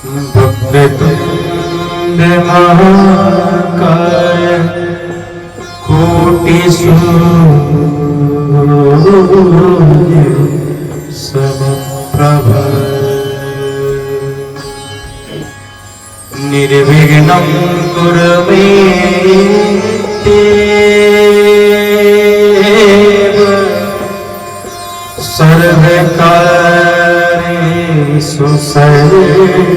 वक्रतुंड महाकाय कोटि सूर्य समप्रभ निर्विघ्नं कुरु मे देव सर्वकार्येषु सर्वदा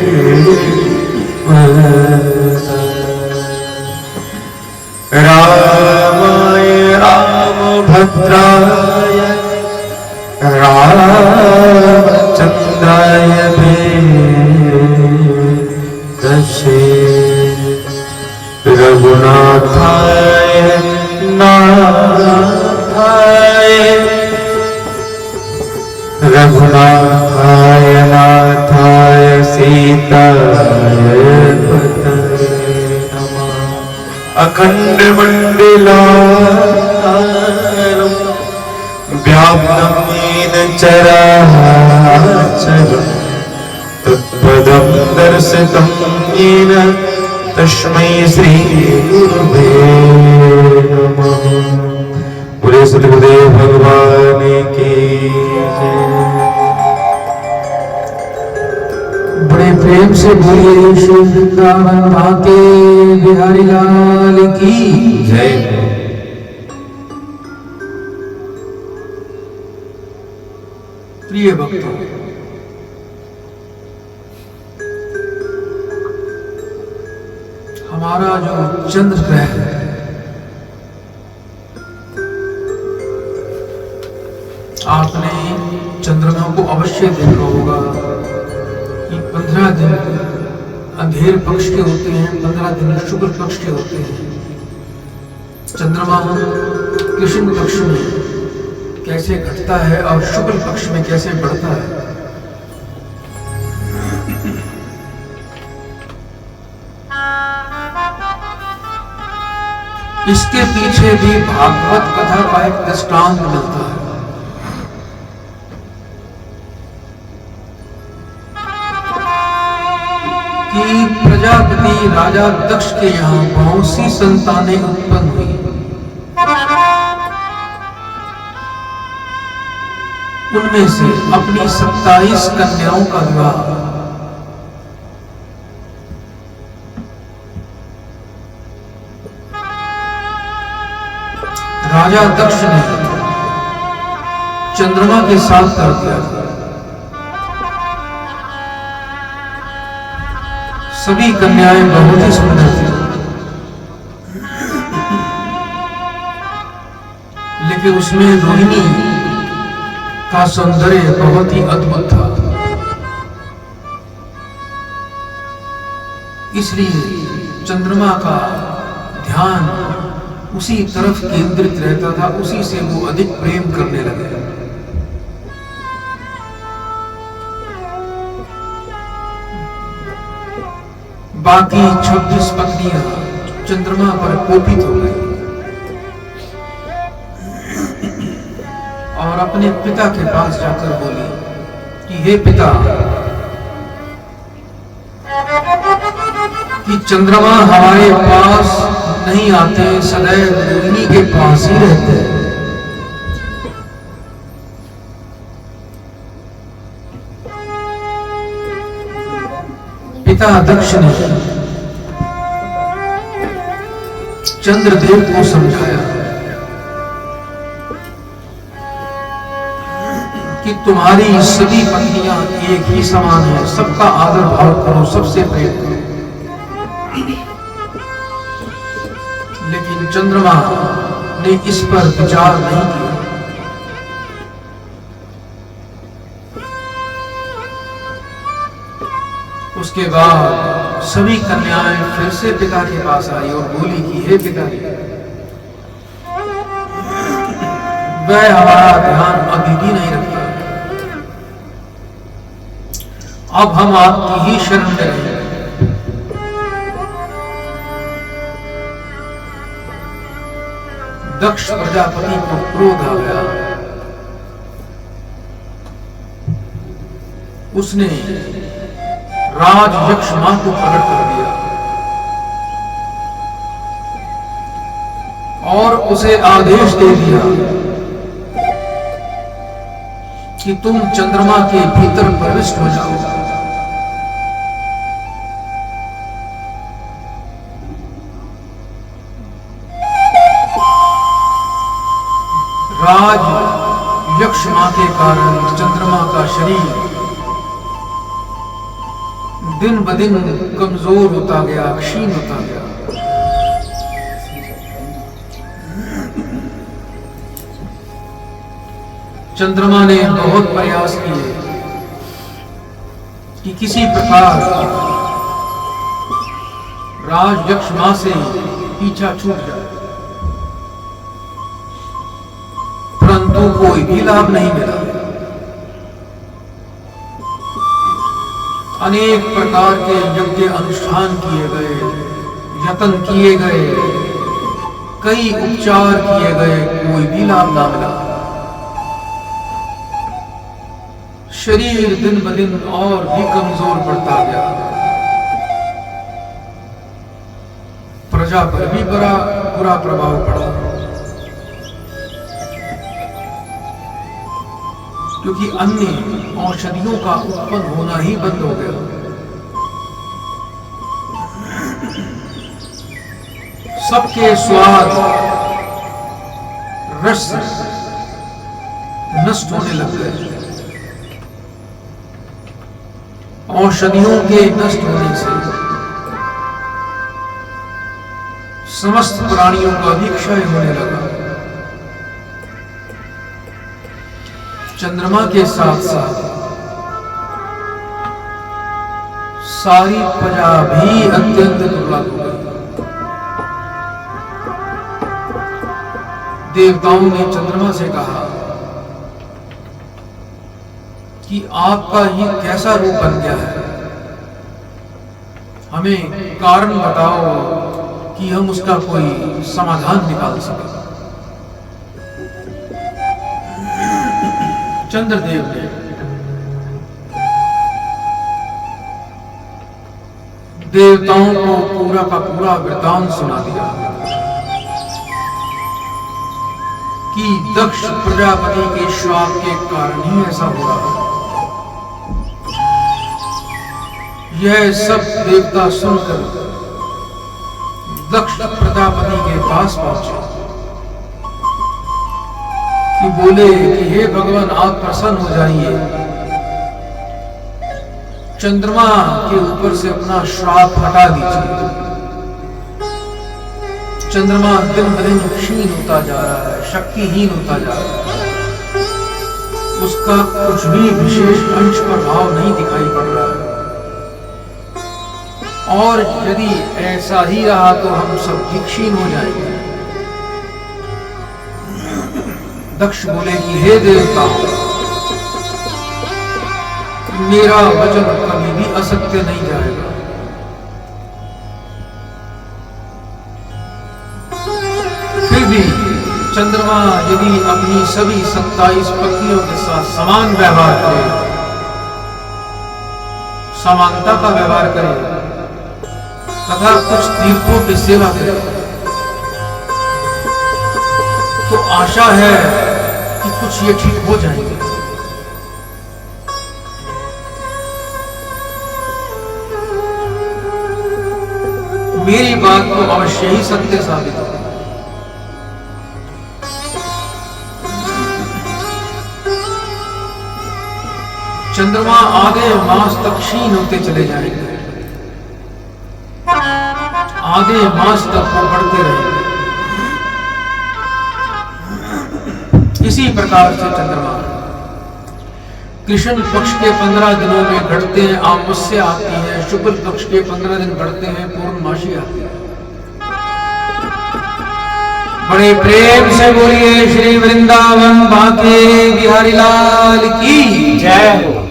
रामाय रामभद्राय रामचन्द्राय वेदसे रघुनाथाय नाथाय रघुनाथाय नाथाय सीताय पतये नमः। अखंड मंडलाकारं व्याप्तं येन चराचरं तत्पदं दर्शितं येन तस्मै श्री गुरुवे नमः। बोले सद्गुरुदेव भगवान की जय। बड़े प्रेम से बोलिए श्री वृंदावन बांके बिहारी लाल की जय। प्रिय भक्तों, हमारा जो चंद्र ग्रह है आपने चंद्रमा को अवश्य देखा होगा कि 15 दिन अंधेर पक्ष के होते हैं, 15 दिन शुक्ल पक्ष के होते हैं। चंद्रमा कृष्ण पक्ष में कैसे घटता है और शुक्ल पक्ष में कैसे बढ़ता है। इसके पीछे भी भागवत कथा का एक दृष्टांत मिलता है। कि प्रजापति राजा दक्ष के यहाँ बहुत सी संतानें उत्पन्न हुई। उनमें से अपनी 27 कन्याओं का विवाह राजा दक्ष ने चंद्रमा के साथ कर दिया। सभी कन्याएं बहुत ही सुंदर थी, लेकिन उसमें रोहिणी का सौंदर्य बहुत ही अद्भुत था। इसलिए चंद्रमा का ध्यान उसी तरफ केंद्रित रहता था, उसी से वो अधिक प्रेम करने लगे। बाकी 26 पत्नियां चंद्रमा पर कोपित हो गई और अपने पिता के पास जाकर बोली कि हे पिता, कि चंद्रमा हमारे पास नहीं आते, सदैव रोहिणी के पास ही रहते हैं। पिता दक्ष ने चंद्रदेव को समझाया कि तुम्हारी सभी पत्नियां एक ही समान है, सबका आदर भाव करो, सबसे प्रेम करो। लेकिन चंद्रमा ने इस पर विचार नहीं किया। उसके बाद सभी कन्याएं फिर से पिता के पास आई और बोली कि हे पिता, वह हमारा ध्यान अभी भी नहीं रखता, अब हम आपकी ही शरण में रहेंगे। दक्ष प्रजापति को क्रोध आ गया। उसने राज यक्ष मां को प्रकट कर दिया और उसे आदेश दे दिया कि तुम चंद्रमा के भीतर प्रविष्ट हो जाओ। राज यक्ष मां के कारण चंद्रमा का शरीर दिन ब दिन कमजोर होता गया, क्षीण होता गया। चंद्रमा ने बहुत प्रयास किए कि किसी प्रकार राज यक्ष मां से पीछा छूट जाए, परंतु कोई भी लाभ नहीं मिला। अनेक प्रकार के यज्ञ अनुष्ठान किए गए, यत्न किए गए, कई उपचार किए गए, कोई भी लाभ ना मिला। शरीर दिन ब दिन और भी कमजोर पड़ता गया। प्रजा पर भी बड़ा बुरा प्रभाव पड़ा, क्योंकि अन्य औषधियों का उत्पन्न होना ही बंद हो गया। सबके स्वाद रस नष्ट होने लग गए। औषधियों के नष्ट होने से समस्त प्राणियों का भी क्षय होने लगा। चंद्रमा के साथ साथ सारी प्रजा भी अत्यंत दुर्लभ हो गई। देवताओं ने चंद्रमा से कहा कि आपका ये कैसा रूप बन गया है, हमें कारण बताओ कि हम उसका कोई समाधान निकाल सकें। चंद्रदेव ने देवताओं को पूरा का पूरा वृतांत सुना दिया कि दक्ष प्रजापति के श्राप के कारण ही ऐसा हुआ। यह सब देवता सुनकर दक्ष प्रजापति के पास पहुंचे कि बोले कि हे भगवान, आप प्रसन्न हो जाइए, चंद्रमा के ऊपर से अपना श्राप हटा दीजिए। चंद्रमा दिन ब दिन क्षीण होता जा रहा है, शक्तिहीन होता जा रहा है, उसका कुछ भी विशेष अंश प्रभाव नहीं दिखाई पड़ रहा है, और यदि ऐसा ही रहा तो हम सब क्षीण हो जाएंगे। दक्ष बोले कि हे देवताओं, मेरा वचन कभी भी असत्य नहीं जाएगा। फिर भी चंद्रमा यदि अपनी सभी 27 पत्नियों के साथ समान व्यवहार करे, समानता का व्यवहार करे तथा कुछ तीर्थों की सेवा करे, तो आशा है कि कुछ ये ठीक हो जाएंगे। मेरी बात तो अवश्य ही सत्य साबित हो। चंद्रमा आधे मास तक क्षीण होते चले जाएंगे, आधे मास तक वो बढ़ते रहेंगे। इसी प्रकार से चंद्रमा कृष्ण पक्ष के 15 दिनों में घटते हैं, अमावस्या आती है, शुक्ल पक्ष के 15 दिन घटते हैं, पूर्णमासी आती है। बड़े प्रेम से बोलिए श्री वृंदावन बांके बिहारी लाल की जय हो।